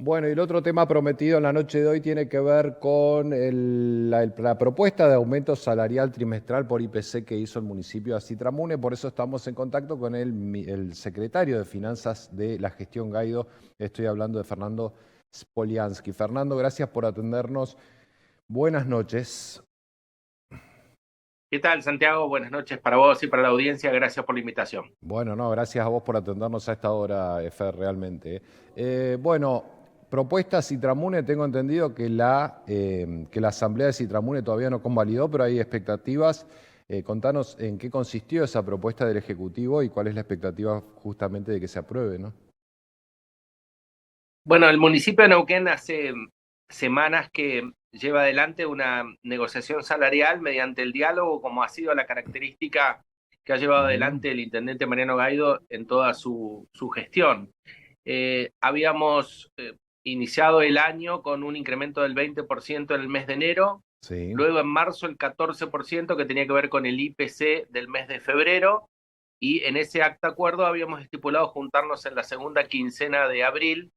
Bueno, y el otro tema prometido en la noche de hoy tiene que ver con la propuesta de aumento salarial trimestral por IPC que hizo el municipio de Citramune. Por eso estamos en contacto con el secretario de Finanzas de la gestión Gaido. Estoy hablando de Fernando Spoliansky. Fernando, gracias por atendernos. Buenas noches. ¿Qué tal, Santiago? Buenas noches para vos y para la audiencia. Gracias por la invitación. Bueno, no, gracias a vos por atendernos a esta hora, Fer, realmente. Bueno, propuesta Citramune, tengo entendido que la asamblea de Citramune todavía no convalidó, pero hay expectativas. Contanos en qué consistió esa propuesta del Ejecutivo y cuál es la expectativa justamente de que se apruebe, ¿no? Bueno, el municipio de Neuquén hace semanas que lleva adelante una negociación salarial mediante el diálogo, como ha sido la característica que ha llevado Ujú. adelante el intendente Mariano Gaido en toda su gestión. Habíamos iniciado el año con un incremento del 20% en el mes de enero, Sí. luego en marzo el 14% que tenía que ver con el IPC del mes de febrero, y en ese acta acuerdo habíamos estipulado juntarnos en la segunda quincena de abril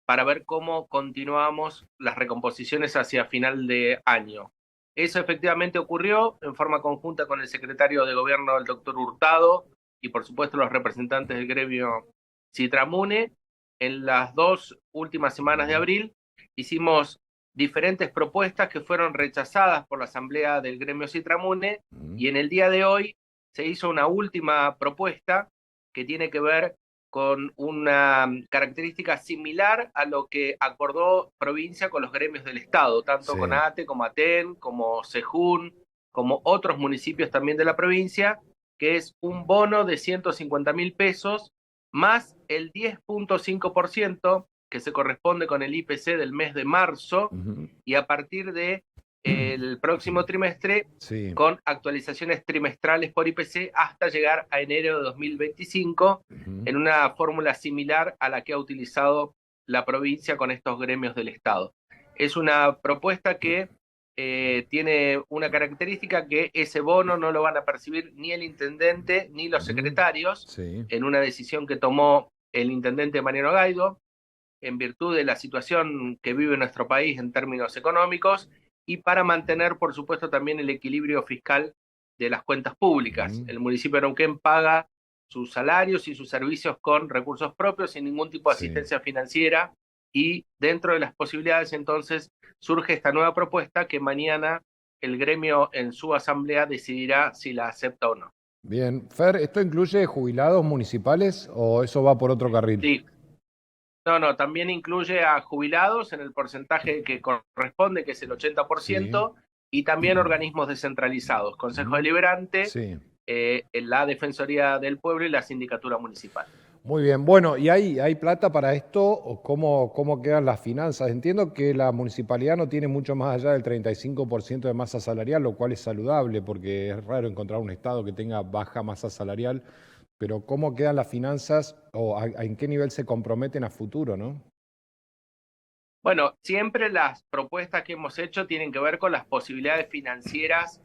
para ver cómo continuamos las recomposiciones hacia final de año. Eso efectivamente ocurrió en forma conjunta con el secretario de Gobierno, el doctor Hurtado, y por supuesto los representantes del gremio Citramune. En las dos últimas semanas de Ujú. abril hicimos diferentes propuestas que fueron rechazadas por la asamblea del gremio Citramune, Ujú. y en el día de hoy se hizo una última propuesta que tiene que ver con una característica similar a lo que acordó provincia con los gremios del Estado, tanto con Sí. ATE como ATEN, como Sejún, como otros municipios también de la provincia, que es un bono de 150.000 pesos más el 10,5% que se corresponde con el IPC del mes de marzo, Ujú. y a partir de el próximo trimestre Sí. con actualizaciones trimestrales por IPC hasta llegar a enero de 2025 Ujú. en una fórmula similar a la que ha utilizado la provincia con estos gremios del Estado. Es una propuesta que tiene una característica: que ese bono no lo van a percibir ni el intendente ni los Ujú. secretarios, Sí. en una decisión que tomó el intendente Mariano Gaido en virtud de la situación que vive nuestro país en términos económicos, y para mantener, por supuesto, también el equilibrio fiscal de las cuentas públicas. Ujú. El municipio de Neuquén paga sus salarios y sus servicios con recursos propios, sin ningún tipo de Sí. asistencia financiera, y dentro de las posibilidades entonces surge esta nueva propuesta que mañana el gremio en su asamblea decidirá si la acepta o no. Bien. Fer, ¿esto incluye jubilados municipales o eso va por otro carril? Sí. No, no, también incluye a jubilados en el porcentaje que corresponde, que es el Sí. 80%, y también organismos descentralizados, Consejo Ujú. Deliberante, Sí. la Defensoría del Pueblo y la Sindicatura Municipal. Muy bien. Bueno, ¿y hay plata para esto o cómo quedan las finanzas? Entiendo que la municipalidad no tiene mucho más allá del 35% de masa salarial, lo cual es saludable porque es raro encontrar un estado que tenga baja masa salarial, pero ¿cómo quedan las finanzas o en qué nivel se comprometen a futuro, no? Bueno, siempre las propuestas que hemos hecho tienen que ver con las posibilidades financieras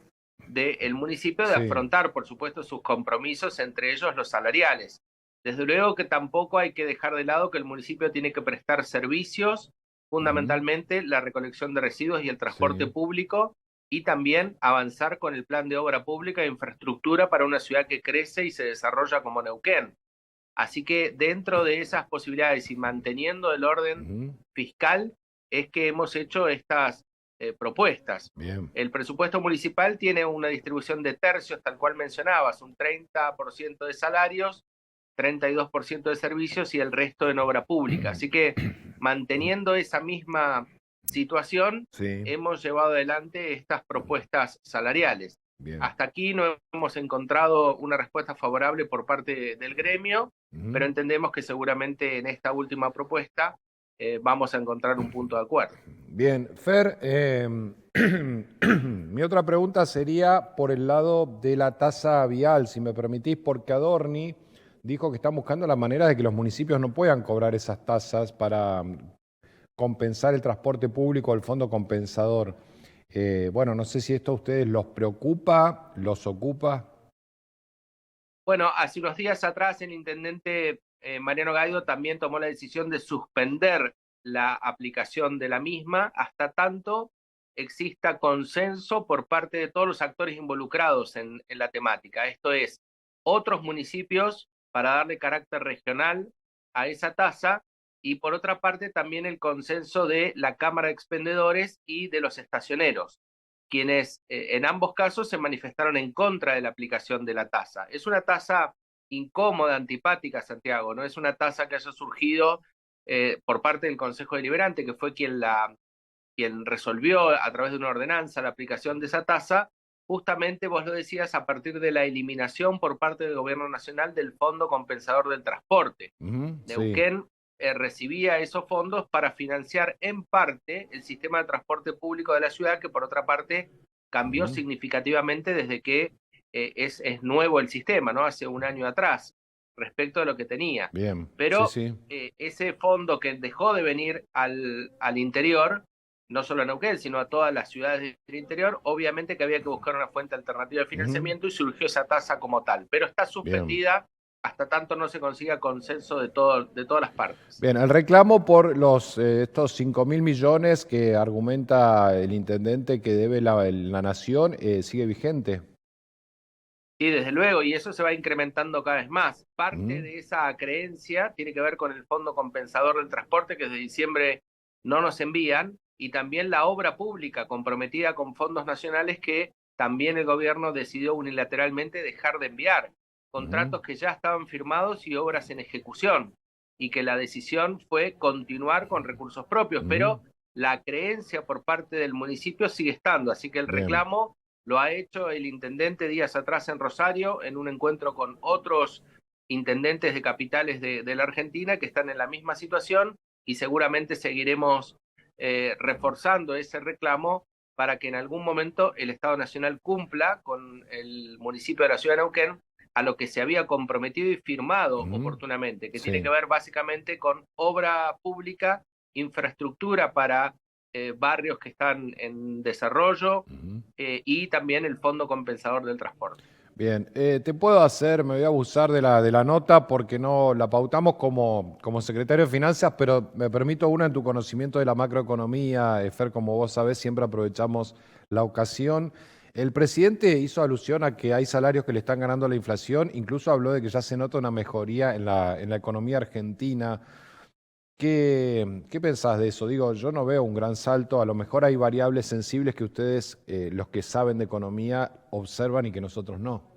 del municipio de Sí. afrontar, por supuesto, sus compromisos, entre ellos los salariales. Desde luego que tampoco hay que dejar de lado que el municipio tiene que prestar servicios, Ujú. fundamentalmente la recolección de residuos y el transporte Sí. público, y también avanzar con el plan de obra pública e infraestructura para una ciudad que crece y se desarrolla como Neuquén. Así que dentro de esas posibilidades y manteniendo el orden Ujú. fiscal es que hemos hecho estas propuestas. Bien. El presupuesto municipal tiene una distribución de tercios, tal cual mencionabas: un 30% de salarios, 32% de servicios y el resto en obra pública. Así que, manteniendo esa misma situación, Sí. hemos llevado adelante estas propuestas salariales. Bien. Hasta aquí no hemos encontrado una respuesta favorable por parte del gremio, pero Ujú. entendemos que seguramente en esta última propuesta vamos a encontrar un punto de acuerdo. Bien, Fer, mi otra pregunta sería por el lado de la tasa vial, si me permitís, porque Adorni dijo que están buscando la manera de que los municipios no puedan cobrar esas tasas para compensar el transporte público, el fondo compensador. Bueno, no sé si esto a ustedes los preocupa, los ocupa. Bueno, hace unos días atrás el intendente Mariano Gaido también tomó la decisión de suspender la aplicación de la misma hasta tanto exista consenso por parte de todos los actores involucrados en la temática. Esto es, otros municipios para darle carácter regional a esa tasa y por otra parte también el consenso de la Cámara de Expendedores y de los estacioneros, quienes en ambos casos se manifestaron en contra de la aplicación de la tasa. Es una tasa incómoda, antipática, Santiago, no es una tasa que haya surgido por parte del Consejo Deliberante, que fue quien resolvió a través de una ordenanza la aplicación de esa tasa, justamente vos lo decías, a partir de la eliminación por parte del Gobierno Nacional del Fondo Compensador del Transporte. Sí. Neuquén recibía esos fondos para financiar en parte el sistema de transporte público de la ciudad, que por otra parte cambió significativamente desde que es nuevo el sistema, ¿no? Hace un año atrás, respecto a lo que tenía. Bien, Pero sí. ese fondo que dejó de venir al interior, no solo a Neuquén, sino a todas las ciudades del interior, obviamente que había que buscar una fuente alternativa de financiamiento y surgió esa tasa como tal, pero está Bien. suspendida hasta tanto no se consiga consenso de todas las partes. Bien, el reclamo por estos 5.000 millones que argumenta el intendente que debe la nación sigue vigente. Sí, desde luego, y eso se va incrementando cada vez más. Parte Ujú, de esa creencia tiene que ver con el Fondo Compensador del Transporte, que desde diciembre no nos envían, y también la obra pública comprometida con fondos nacionales que también el gobierno decidió unilateralmente dejar de enviar. ujú, Contratos que ya estaban firmados y obras en ejecución, y que la decisión fue continuar con recursos propios, ujú. pero la creencia por parte del municipio sigue estando, así que el Bien. reclamo lo ha hecho el intendente días atrás en Rosario, en un encuentro con otros intendentes de capitales de la Argentina que están en la misma situación y seguramente seguiremos reforzando ese reclamo para que en algún momento el Estado Nacional cumpla con el municipio de la ciudad de Neuquén a lo que se había comprometido y firmado Ujú, oportunamente, que tiene sí. que ver básicamente con obra pública, infraestructura para barrios que están en desarrollo, Ujú. y también el Fondo Compensador del Transporte. Bien, te puedo hacer, me voy a abusar de la nota porque no la pautamos como secretario de Finanzas, pero me permito una en tu conocimiento de la macroeconomía, Fer, como vos sabés, siempre aprovechamos la ocasión. El presidente hizo alusión a que hay salarios que le están ganando la inflación, incluso habló de que ya se nota una mejoría en la economía argentina. ¿Qué pensás de eso? Digo, yo no veo un gran salto, a lo mejor hay variables sensibles que ustedes, los que saben de economía, observan y que nosotros no.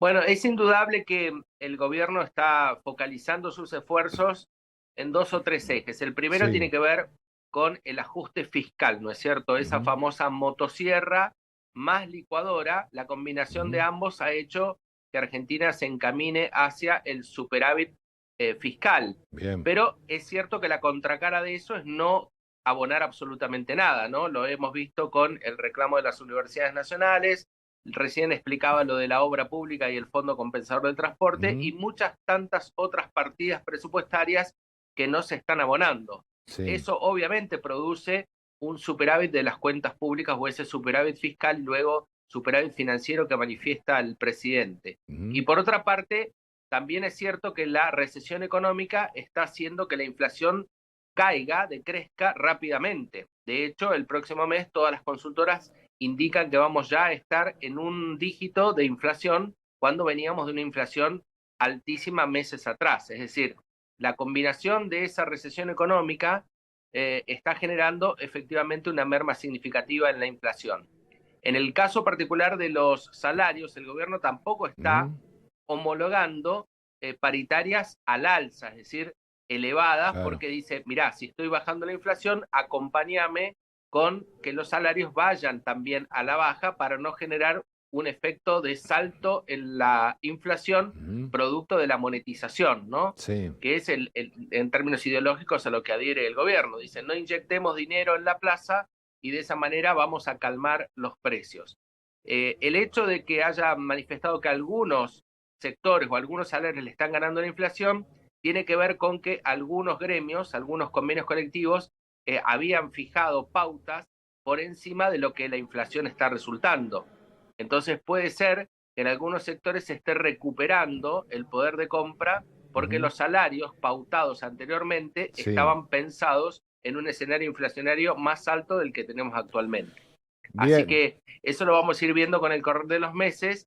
Bueno, es indudable que el gobierno está focalizando sus esfuerzos en dos o tres ejes. El primero Sí. tiene que ver con el ajuste fiscal, ¿no es cierto? Esa Ujú, famosa motosierra más licuadora, la combinación de ujú, ambos ha hecho que Argentina se encamine hacia el superávit fiscal. bien. Pero es cierto que la contracara de eso es no abonar absolutamente nada, ¿no? Lo hemos visto con el reclamo de las universidades nacionales, recién explicaba lo de la obra pública y el Fondo Compensador del Transporte Ujú, y muchas tantas otras partidas presupuestarias que no se están abonando. sí. Eso obviamente produce un superávit de las cuentas públicas o ese superávit fiscal y luego superávit financiero que manifiesta el presidente. Y Ujú, por otra parte, también es cierto que la recesión económica está haciendo que la inflación caiga, decrezca rápidamente. De hecho, el próximo mes todas las consultoras indican que vamos ya a estar en un dígito de inflación cuando veníamos de una inflación altísima meses atrás. Es decir, la combinación de esa recesión económica está generando efectivamente una merma significativa en la inflación. En el caso particular de los salarios, el gobierno tampoco está ujú, homologando paritarias al alza, es decir, elevadas, claro. porque dice, mirá, si estoy bajando la inflación, acompáñame con que los salarios vayan también a la baja para no generar un efecto de salto en la inflación Ujú, producto de la monetización, ¿no? sí. Que es en términos ideológicos a lo que adhiere el gobierno. Dice, no inyectemos dinero en la plaza y de esa manera vamos a calmar los precios. El hecho de que haya manifestado que algunos sectores o algunos salarios le están ganando la inflación tiene que ver con que algunos gremios, algunos convenios colectivos habían fijado pautas por encima de lo que la inflación está resultando. Entonces puede ser que en algunos sectores se esté recuperando el poder de compra porque los salarios pautados anteriormente Sí, estaban pensados en un escenario inflacionario más alto del que tenemos actualmente. Así bien. que eso lo vamos a ir viendo con el correr de los meses.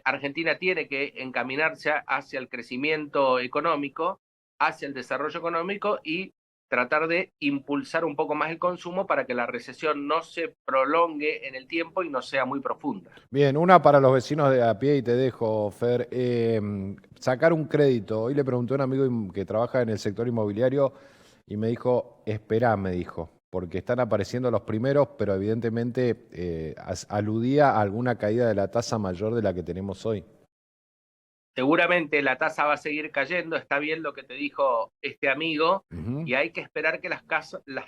Argentina tiene que encaminarse hacia el crecimiento económico, hacia el desarrollo económico y tratar de impulsar un poco más el consumo para que la recesión no se prolongue en el tiempo y no sea muy profunda. Bien, una para los vecinos de a pie y te dejo, Fer. Sacar un crédito. Hoy le pregunté a un amigo que trabaja en el sector inmobiliario y me dijo, esperá, me dijo, porque están apareciendo los primeros, pero evidentemente aludía a alguna caída de la tasa mayor de la que tenemos hoy. Seguramente la tasa va a seguir cayendo, está bien lo que te dijo este amigo, Ujú. y hay que esperar que las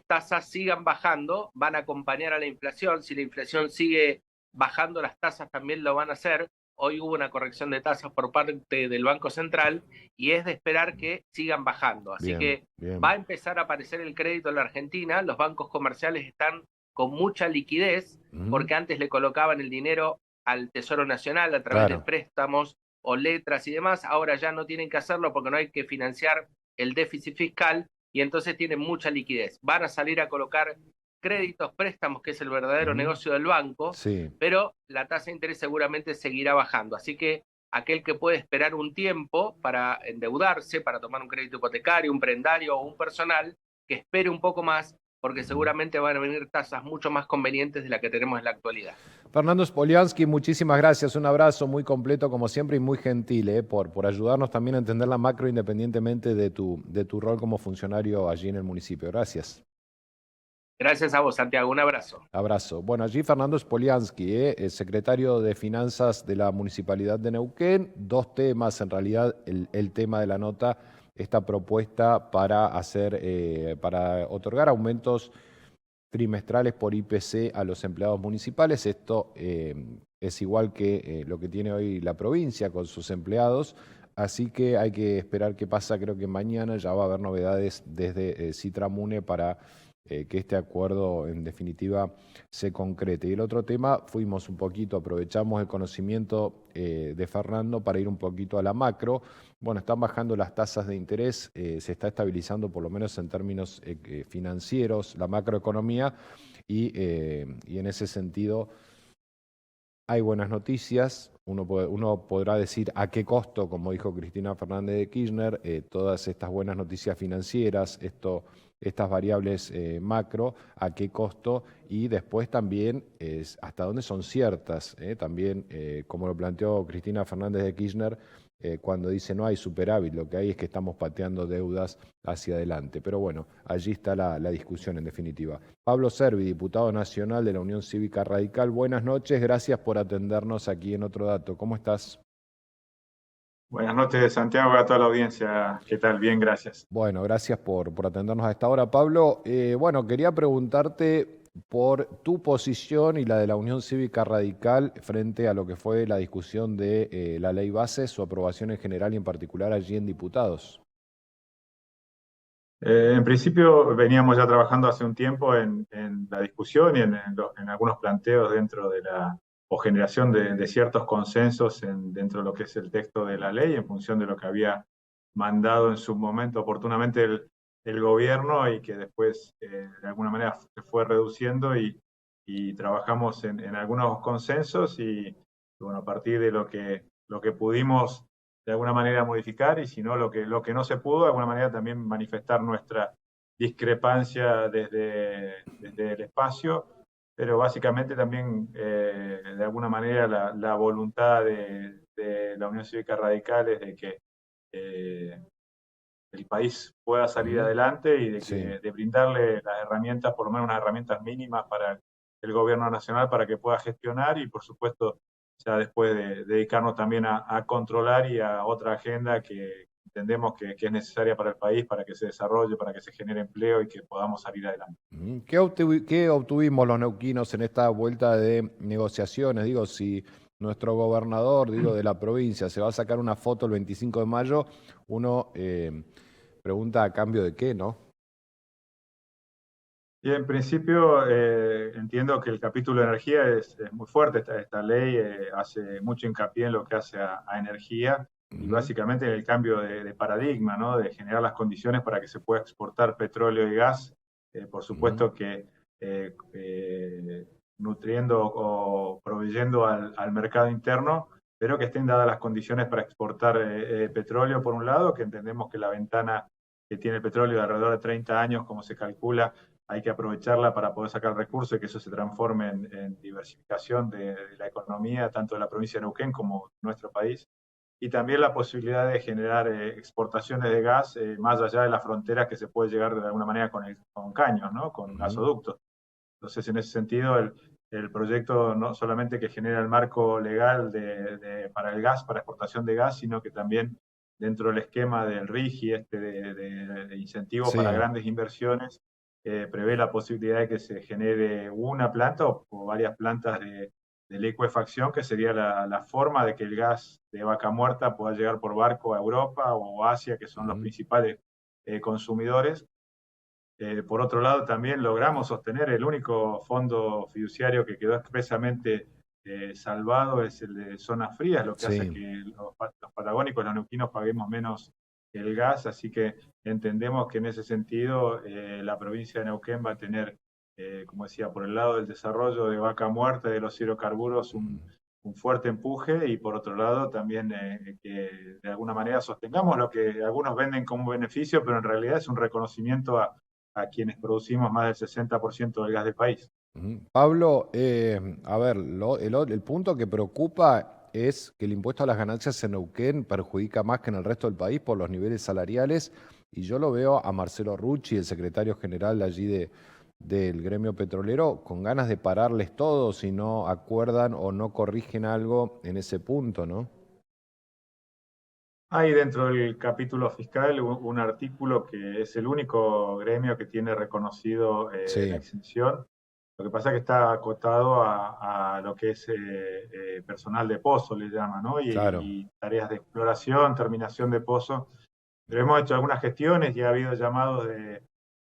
tasas sigan bajando, van a acompañar a la inflación, si la inflación sigue bajando, las tasas también lo van a hacer. Hoy hubo una corrección de tasas por parte del Banco Central y es de esperar que sigan bajando. Así Bien, que va bien. a empezar a aparecer el crédito en la Argentina, los bancos comerciales están con mucha liquidez Ujú. porque antes le colocaban el dinero al Tesoro Nacional a través de Claro. préstamos o letras y demás, ahora ya no tienen que hacerlo porque no hay que financiar el déficit fiscal y entonces tienen mucha liquidez. Van a salir a colocar créditos, préstamos, que es el verdadero Ujú. negocio del banco, Sí. pero la tasa de interés seguramente seguirá bajando. Así que aquel que puede esperar un tiempo para endeudarse, para tomar un crédito hipotecario, un prendario o un personal, que espere un poco más porque Ujú. seguramente van a venir tasas mucho más convenientes de la que tenemos en la actualidad. Fernando Spoliansky, muchísimas gracias. Un abrazo muy completo, como siempre, y muy gentil, por ayudarnos también a entender la macro independientemente de tu rol como funcionario allí en el municipio. Gracias. Gracias a vos, Santiago. Un abrazo. Abrazo. Bueno, allí Fernando Spoliansky, el secretario de Finanzas de la Municipalidad de Neuquén. Dos temas, en realidad, el tema de la nota, esta propuesta para para otorgar aumentos trimestrales por IPC a los empleados municipales. Esto es igual que lo que tiene hoy la provincia con sus empleados. Así que hay que esperar qué pasa. Creo que mañana ya va a haber novedades desde Citramune para que este acuerdo en definitiva se concrete. Y el otro tema, fuimos un poquito, aprovechamos el conocimiento de Fernando para ir un poquito a la macro. Bueno, están bajando las tasas de interés, se está estabilizando por lo menos en términos financieros la macroeconomía y en ese sentido hay buenas noticias. Uno podrá decir a qué costo, como dijo Cristina Fernández de Kirchner, todas estas buenas noticias financieras, estas variables macro, a qué costo y después también hasta dónde son ciertas. También, como lo planteó Cristina Fernández de Kirchner, cuando dice no hay superávit, lo que hay es que estamos pateando deudas hacia adelante. Pero bueno, allí está la discusión en definitiva. Pablo Servi, diputado nacional de la Unión Cívica Radical, buenas noches, gracias por atendernos aquí en Otro Dato. ¿Cómo estás? Buenas noches, Santiago, a toda la audiencia. ¿Qué tal? Bien, gracias. Bueno, gracias por atendernos a esta hora, Pablo. Bueno, quería preguntarte por tu posición y la de la Unión Cívica Radical frente a lo que fue la discusión de la ley base, su aprobación en general y en particular allí en diputados. En principio veníamos ya trabajando hace un tiempo en la discusión y en algunos planteos dentro de o generación de ciertos consensos dentro de lo que es el texto de la ley en función de lo que había mandado en su momento oportunamente el gobierno y que después de alguna manera se fue reduciendo y trabajamos en algunos consensos y bueno, a partir de lo que pudimos de alguna manera modificar y si no, lo que no se pudo, de alguna manera también manifestar nuestra discrepancia desde el espacio, pero básicamente también de alguna manera la voluntad de la Unión Cívica Radical es de que el país pueda salir Ujú. adelante y Sí. de brindarle las herramientas, por lo menos unas herramientas mínimas para el gobierno nacional para que pueda gestionar y por supuesto ya después de dedicarnos también a controlar y a otra agenda que entendemos que es necesaria para el país, para que se desarrolle, para que se genere empleo y que podamos salir adelante. Ujú. ¿Qué obtuvimos los neuquinos en esta vuelta de negociaciones? Digo, si nuestro gobernador, digo, de la provincia se va a sacar una foto el 25 de mayo, uno pregunta a cambio de qué, ¿no? Y en principio entiendo que el capítulo de energía es muy fuerte. Esta ley hace mucho hincapié en lo que hace a energía y básicamente el cambio de paradigma, ¿no? De generar las condiciones para que se pueda exportar petróleo y gas, por supuesto que nutriendo o proveyendo al mercado interno, pero que estén dadas las condiciones para exportar petróleo por un lado, que entendemos que la ventana que tiene el petróleo de alrededor de 30 años, como se calcula, hay que aprovecharla para poder sacar recursos y que eso se transforme en diversificación de la economía, tanto de la provincia de Neuquén como de nuestro país. Y también la posibilidad de generar exportaciones de gas más allá de las fronteras que se puede llegar de alguna manera con caños, ¿no? Con gasoductos. Entonces, en ese sentido, el proyecto no solamente que genera el marco legal para el gas, para exportación de gas, sino que también dentro del esquema del RIGI, de incentivos para grandes inversiones, prevé la posibilidad de que se genere una planta o varias plantas de licuefacción, que sería la forma de que el gas de vaca muerta pueda llegar por barco a Europa o Asia, que son los principales consumidores. Por otro lado, también logramos sostener el único fondo fiduciario que quedó expresamente salvado, es el de zonas frías, lo que hace que los patagónicos, los neuquinos, paguemos menos el gas, así que entendemos que en ese sentido la provincia de Neuquén va a tener, como decía, por el lado del desarrollo de vaca muerta y de los hidrocarburos, un fuerte empuje, y por otro lado también que de alguna manera sostengamos lo que algunos venden como beneficio, pero en realidad es un reconocimiento a quienes producimos más del 60% del gas del país. Pablo, a ver, el punto que preocupa es que el impuesto a las ganancias en Neuquén perjudica más que en el resto del país por los niveles salariales, y yo lo veo a Marcelo Rucci, el secretario general de allí del gremio petrolero, con ganas de pararles todo si no acuerdan o no corrigen algo en ese punto, ¿no? Hay dentro del capítulo fiscal un artículo que es el único gremio que tiene reconocido la exención. Lo que pasa es que está acotado a lo que es personal de pozo, le llaman, ¿no? Y tareas de exploración, terminación de pozo. Pero hemos hecho algunas gestiones y ha habido llamados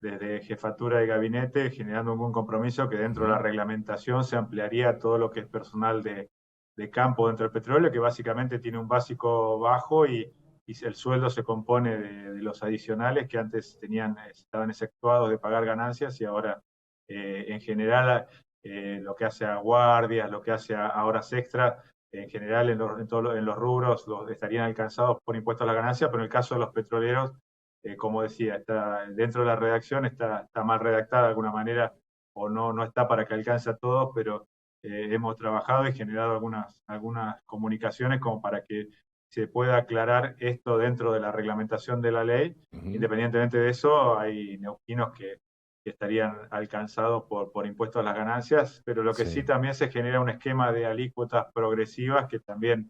desde jefatura de gabinete generando un compromiso que dentro de la reglamentación se ampliaría todo lo que es personal de campo dentro del petróleo, que básicamente tiene un básico bajo y el sueldo se compone de los adicionales que antes estaban exceptuados de pagar ganancias, y ahora en general lo que hace a guardias, lo que hace a horas extras, en general en los rubros estarían alcanzados por impuestos a la ganancia, pero en el caso de los petroleros, como decía, está dentro de la redacción, está mal redactada de alguna manera, o no está para que alcance a todos, pero hemos trabajado y generado algunas comunicaciones como para que se pueda aclarar esto dentro de la reglamentación de la ley. Independientemente de eso, hay neuquinos que estarían alcanzados por impuestos a las ganancias, pero lo que sí también se genera un esquema de alícuotas progresivas que también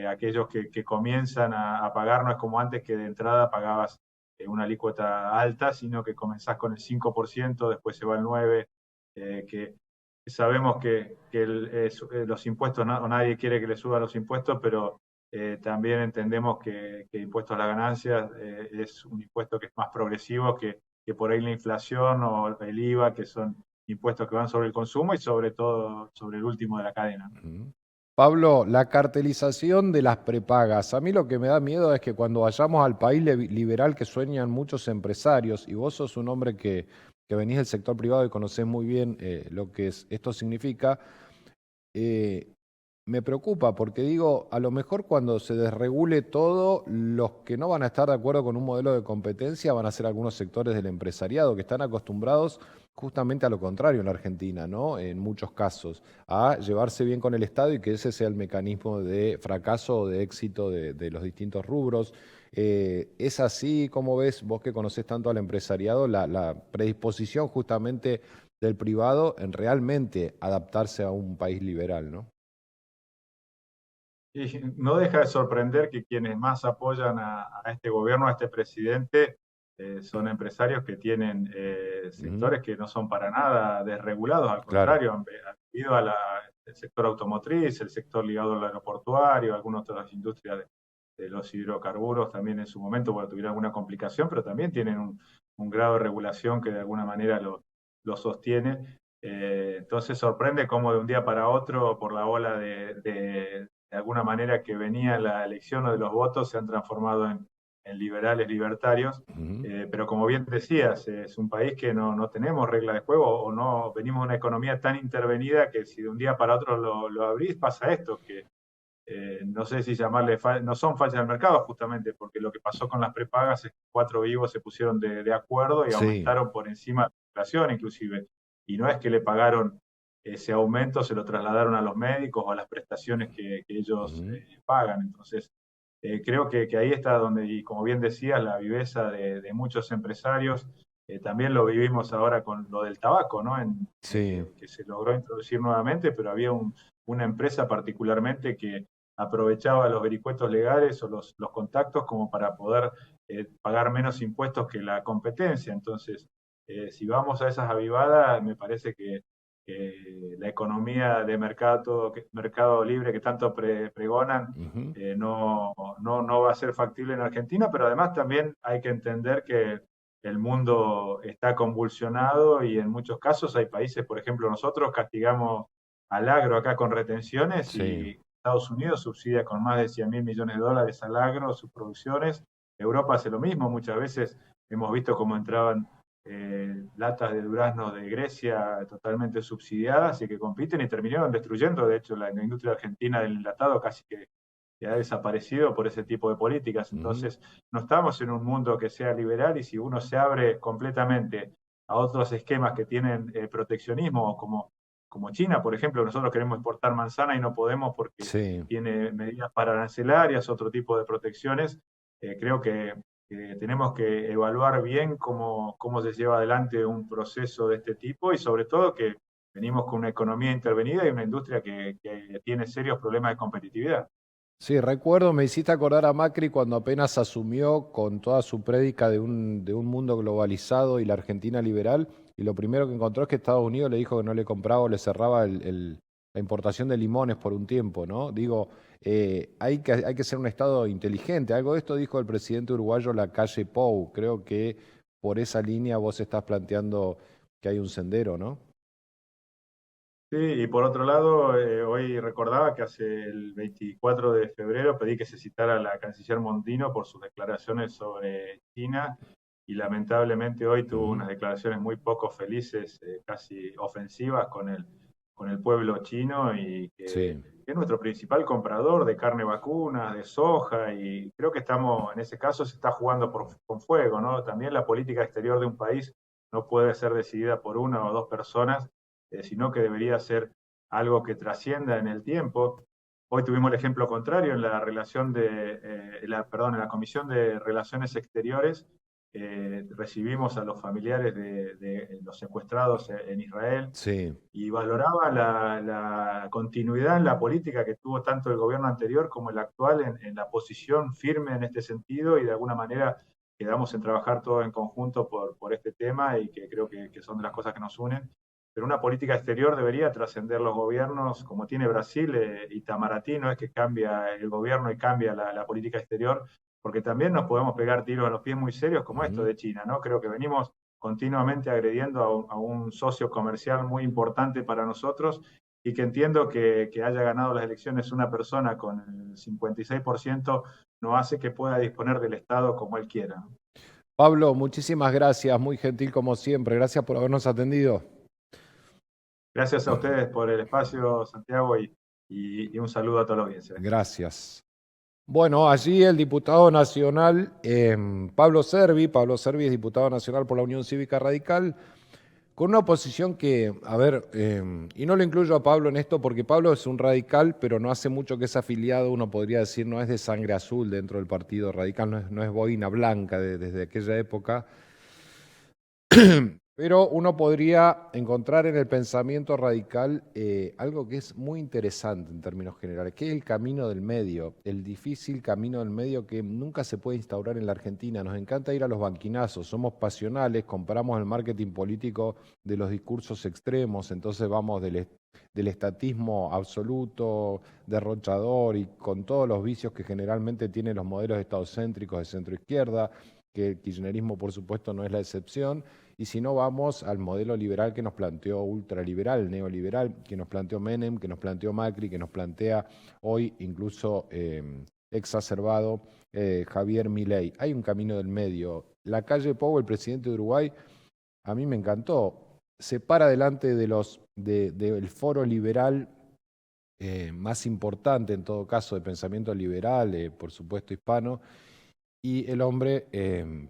aquellos que comienzan a pagar, no es como antes que de entrada pagabas una alícuota alta, sino que comenzás con el 5%, después se va al 9%, que sabemos que los impuestos, nadie quiere que le suban los impuestos, pero también entendemos que impuestos a las ganancias es un impuesto que es más progresivo que por ahí la inflación o el IVA, que son impuestos que van sobre el consumo y sobre todo sobre el último de la cadena. Pablo, la cartelización de las prepagas. A mí lo que me da miedo es que cuando vayamos al país liberal que sueñan muchos empresarios, y vos sos un hombre que venís del sector privado y conocés muy bien lo que esto significa, me preocupa porque digo, a lo mejor cuando se desregule todo, los que no van a estar de acuerdo con un modelo de competencia van a ser algunos sectores del empresariado que están acostumbrados justamente a lo contrario en la Argentina, ¿no? En muchos casos, a llevarse bien con el Estado y que ese sea el mecanismo de fracaso o de éxito de los distintos rubros. ¿Es así? ¿Cómo ves vos que conocés tanto al empresariado, la predisposición justamente del privado en realmente adaptarse a un país liberal, ¿no? Y no deja de sorprender que quienes más apoyan a este gobierno, a este presidente, son empresarios que tienen sectores que no son para nada desregulados, al contrario, han vivido al sector automotriz, el sector ligado al aeroportuario, algunas de las industrias de los hidrocarburos también en su momento, bueno, tuvieron alguna complicación, pero también tienen un grado de regulación que de alguna manera lo sostiene. Entonces sorprende cómo de un día para otro, por la ola de de alguna manera que venía la elección o de los votos se han transformado en liberales libertarios. Pero como bien decías, es un país que no tenemos reglas de juego o no venimos de una economía tan intervenida que si de un día para otro lo abrís, pasa esto, que no sé si llamarle, no son fallas del mercado justamente, porque lo que pasó con las prepagas es que 4 vivos se pusieron de acuerdo y aumentaron por encima de la inflación inclusive. Y no es que le pagaron ese aumento, se lo trasladaron a los médicos o a las prestaciones que ellos pagan. Entonces, creo que ahí está donde, y como bien decías, la viveza de muchos empresarios. También lo vivimos ahora con lo del tabaco, ¿no? Que se logró introducir nuevamente, pero había una empresa particularmente que aprovechaba los vericuetos legales o los contactos como para poder pagar menos impuestos que la competencia. Entonces, si vamos a esas avivadas, me parece que la economía de mercado libre que tanto pregonan no va a ser factible en Argentina, pero además también hay que entender que el mundo está convulsionado y en muchos casos hay países, por ejemplo, nosotros castigamos al agro acá con retenciones y Estados Unidos subsidia con más de 100.000 millones de dólares al agro sus producciones. Europa hace lo mismo, muchas veces hemos visto cómo entraban latas de durazno de Grecia totalmente subsidiadas y que compiten y terminaron destruyendo, de hecho, la industria argentina del enlatado casi que ha desaparecido por ese tipo de políticas. Entonces, no estamos en un mundo que sea liberal y si uno se abre completamente a otros esquemas que tienen proteccionismo, como China, por ejemplo, nosotros queremos exportar manzana y no podemos porque tiene medidas pararancelarias, otro tipo de protecciones. Creo que tenemos que evaluar bien cómo se lleva adelante un proceso de este tipo y sobre todo que venimos con una economía intervenida y una industria que tiene serios problemas de competitividad. Sí, recuerdo, me hiciste acordar a Macri cuando apenas asumió con toda su prédica de un mundo globalizado y la Argentina liberal, y lo primero que encontró es que Estados Unidos le dijo que no le compraba o le cerraba la importación de limones por un tiempo, ¿no? Digo, hay que ser un Estado inteligente. Algo de esto dijo el presidente uruguayo Lacalle Pou. Creo que por esa línea vos estás planteando que hay un sendero, ¿no? Sí, y por otro lado, hoy recordaba que hace el 24 de febrero pedí que se citara a la canciller Mondino por sus declaraciones sobre China y lamentablemente hoy tuvo unas declaraciones muy poco felices, casi ofensivas con el pueblo chino y que es nuestro principal comprador de carne vacuna, de soja y creo que estamos, en ese caso se está jugando con fuego, ¿no? También la política exterior de un país no puede ser decidida por una o dos personas sino que debería ser algo que trascienda en el tiempo. Hoy tuvimos el ejemplo contrario en la en la Comisión de Relaciones Exteriores. Recibimos a los familiares de los secuestrados en Israel y valoraba la continuidad en la política que tuvo tanto el gobierno anterior como el actual en la posición firme en este sentido y de alguna manera quedamos en trabajar todos en conjunto por este tema y que creo que son de las cosas que nos unen pero una política exterior debería trascender los gobiernos, como tiene Brasil, Itamaraty no es que cambia el gobierno y cambia la política exterior, porque también nos podemos pegar tiros en los pies muy serios como esto de China, ¿no? Creo que venimos continuamente agrediendo a un socio comercial muy importante para nosotros y que entiendo que haya ganado las elecciones una persona con el 56% no hace que pueda disponer del Estado como él quiera. Pablo, muchísimas gracias, muy gentil como siempre. Gracias por habernos atendido. Gracias a ustedes por el espacio, Santiago, y un saludo a toda la audiencia. Gracias. Bueno, allí el diputado nacional Pablo Servi es diputado nacional por la Unión Cívica Radical, con una oposición que, a ver, y no lo incluyo a Pablo en esto porque Pablo es un radical, pero no hace mucho que es afiliado, uno podría decir, no es de sangre azul dentro del Partido Radical, no es boina blanca desde aquella época. Pero uno podría encontrar en el pensamiento radical algo que es muy interesante en términos generales, que es el camino del medio, el difícil camino del medio que nunca se puede instaurar en la Argentina. Nos encanta ir a los banquinazos, somos pasionales, comparamos el marketing político de los discursos extremos, entonces vamos del estatismo absoluto, derrochador y con todos los vicios que generalmente tienen los modelos estadocéntricos de centro-izquierda, que el kirchnerismo por supuesto no es la excepción, y si no vamos al modelo liberal que nos planteó ultraliberal, neoliberal, que nos planteó Menem, que nos planteó Macri, que nos plantea hoy incluso exacerbado Javier Milei. Hay un camino del medio. Lacalle Pou, el presidente de Uruguay, a mí me encantó. Se para delante del foro liberal más importante, en todo caso, de pensamiento liberal, por supuesto hispano, y el hombre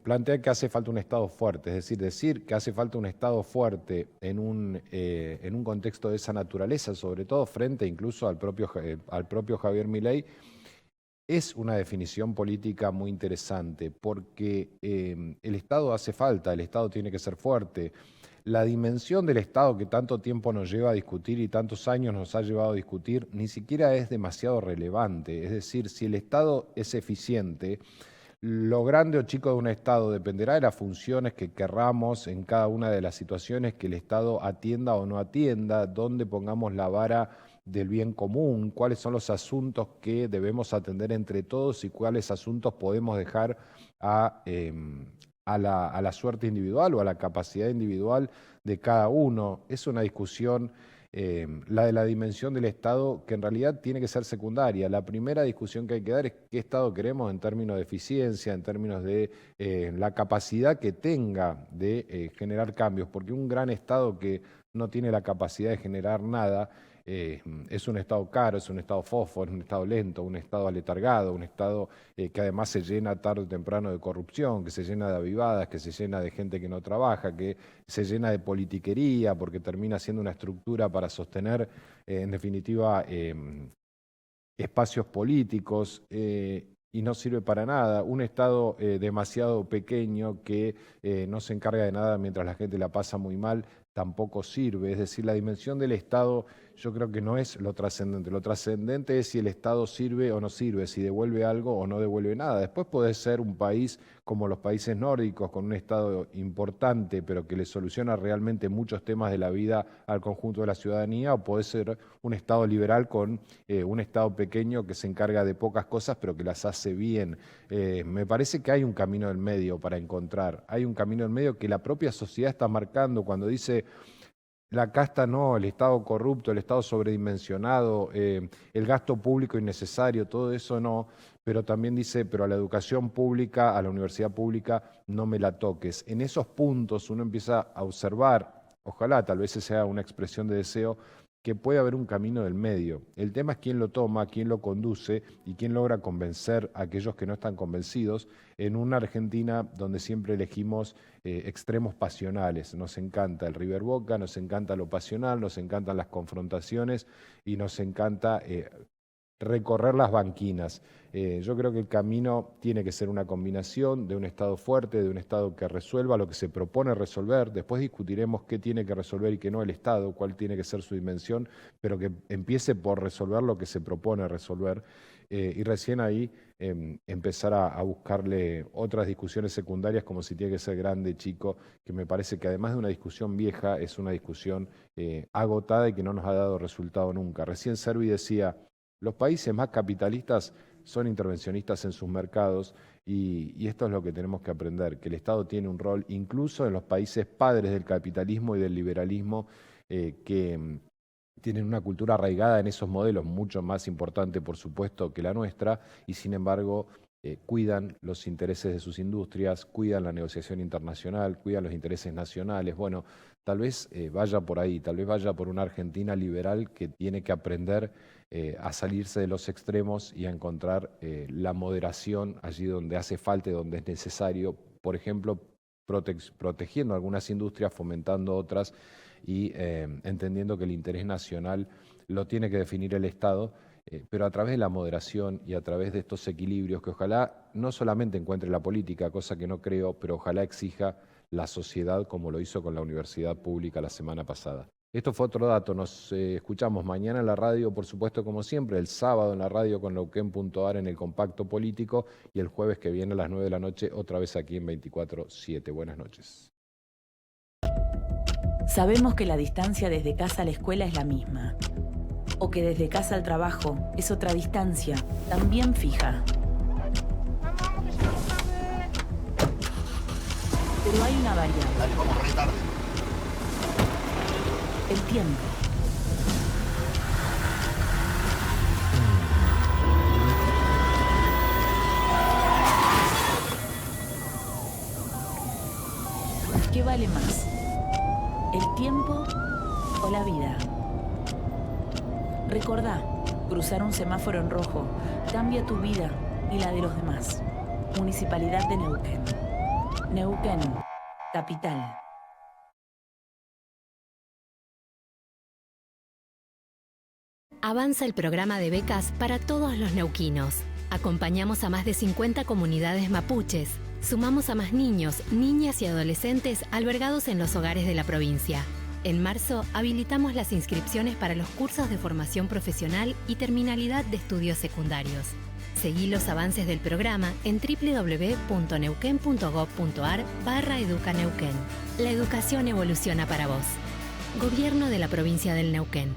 plantea que hace falta un Estado fuerte, es decir que hace falta un Estado fuerte en un contexto de esa naturaleza, sobre todo frente incluso al propio Javier Milei. Es una definición política muy interesante porque el Estado hace falta, el Estado tiene que ser fuerte. La dimensión del Estado que tanto tiempo nos lleva a discutir y tantos años nos ha llevado a discutir ni siquiera es demasiado relevante. Es decir, si el Estado es eficiente, lo grande o chico de un Estado dependerá de las funciones que querramos en cada una de las situaciones que el Estado atienda o no atienda, dónde pongamos la vara del bien común, cuáles son los asuntos que debemos atender entre todos y cuáles asuntos podemos dejar a la suerte individual o a la capacidad individual de cada uno. Es una discusión, la de la dimensión del Estado, que en realidad tiene que ser secundaria. La primera discusión que hay que dar es qué Estado queremos en términos de eficiencia, en términos de la capacidad que tenga de generar cambios, porque un gran Estado que no tiene la capacidad de generar nada es un Estado caro, es un Estado fósforo, es un Estado lento, un Estado aletargado, un Estado que además se llena tarde o temprano de corrupción, que se llena de avivadas, que se llena de gente que no trabaja, que se llena de politiquería, porque termina siendo una estructura para sostener, en definitiva, espacios políticos. Y no sirve para nada. Un Estado demasiado pequeño que no se encarga de nada mientras la gente la pasa muy mal, tampoco sirve. Es decir, la dimensión del Estado yo creo que no es lo trascendente. Lo trascendente es si el Estado sirve o no sirve, si devuelve algo o no devuelve nada. Después puede ser un país como los países nórdicos, con un Estado importante, pero que le soluciona realmente muchos temas de la vida al conjunto de la ciudadanía, o puede ser un Estado liberal con un Estado pequeño que se encarga de pocas cosas, pero que las hace bien. Me parece que hay un camino del medio para encontrar. Hay un camino del medio que la propia sociedad está marcando cuando dice: la casta no, el Estado corrupto, el Estado sobredimensionado, el gasto público innecesario, todo eso no, pero también dice, pero a la educación pública, a la universidad pública, no me la toques. En esos puntos uno empieza a observar, ojalá tal vez sea una expresión de deseo, que puede haber un camino del medio. El tema es quién lo toma, quién lo conduce y quién logra convencer a aquellos que no están convencidos en una Argentina donde siempre elegimos extremos pasionales. Nos encanta el River Boca, nos encanta lo pasional, nos encantan las confrontaciones y nos encanta recorrer las banquinas. Yo creo que el camino tiene que ser una combinación de un Estado fuerte, de un Estado que resuelva lo que se propone resolver. Después discutiremos qué tiene que resolver y qué no el Estado, cuál tiene que ser su dimensión, pero que empiece por resolver lo que se propone resolver. Y recién ahí empezar a buscarle otras discusiones secundarias, como si tiene que ser grande, chico, que me parece que además de una discusión vieja, es una discusión agotada y que no nos ha dado resultado nunca. Recién Servi decía: los países más capitalistas son intervencionistas en sus mercados y esto es lo que tenemos que aprender, que el Estado tiene un rol incluso en los países padres del capitalismo y del liberalismo que tienen una cultura arraigada en esos modelos, mucho más importante por supuesto que la nuestra, y sin embargo cuidan los intereses de sus industrias, cuidan la negociación internacional, cuidan los intereses nacionales. Bueno, tal vez vaya por ahí, tal vez vaya por una Argentina liberal que tiene que aprender a salirse de los extremos y a encontrar la moderación allí donde hace falta y donde es necesario, por ejemplo, protegiendo algunas industrias, fomentando otras y entendiendo que el interés nacional lo tiene que definir el Estado, pero a través de la moderación y a través de estos equilibrios que ojalá no solamente encuentre la política, cosa que no creo, pero ojalá exija la sociedad como lo hizo con la universidad pública la semana pasada. Esto fue otro dato, nos escuchamos mañana en la radio, por supuesto como siempre, el sábado en la radio con Neuquén.ar en el Compacto Político y el jueves que viene a las 9 de la noche otra vez aquí en 24/7. Buenas noches. Sabemos que la distancia desde casa a la escuela es la misma, o que desde casa al trabajo es otra distancia, también fija. Pero hay una variable. Dale, vamos, re tarde. El tiempo. ¿Qué vale más? ¿El tiempo o la vida? Recordá, cruzar un semáforo en rojo cambia tu vida y la de los demás. Municipalidad de Neuquén. Neuquén, capital. Avanza el programa de becas para todos los neuquinos. Acompañamos a más de 50 comunidades mapuches. Sumamos a más niños, niñas y adolescentes albergados en los hogares de la provincia. En marzo, habilitamos las inscripciones para los cursos de formación profesional y terminalidad de estudios secundarios. Seguí los avances del programa en www.neuquén.gov.ar/educaneuquén. La educación evoluciona para vos. Gobierno de la provincia del Neuquén.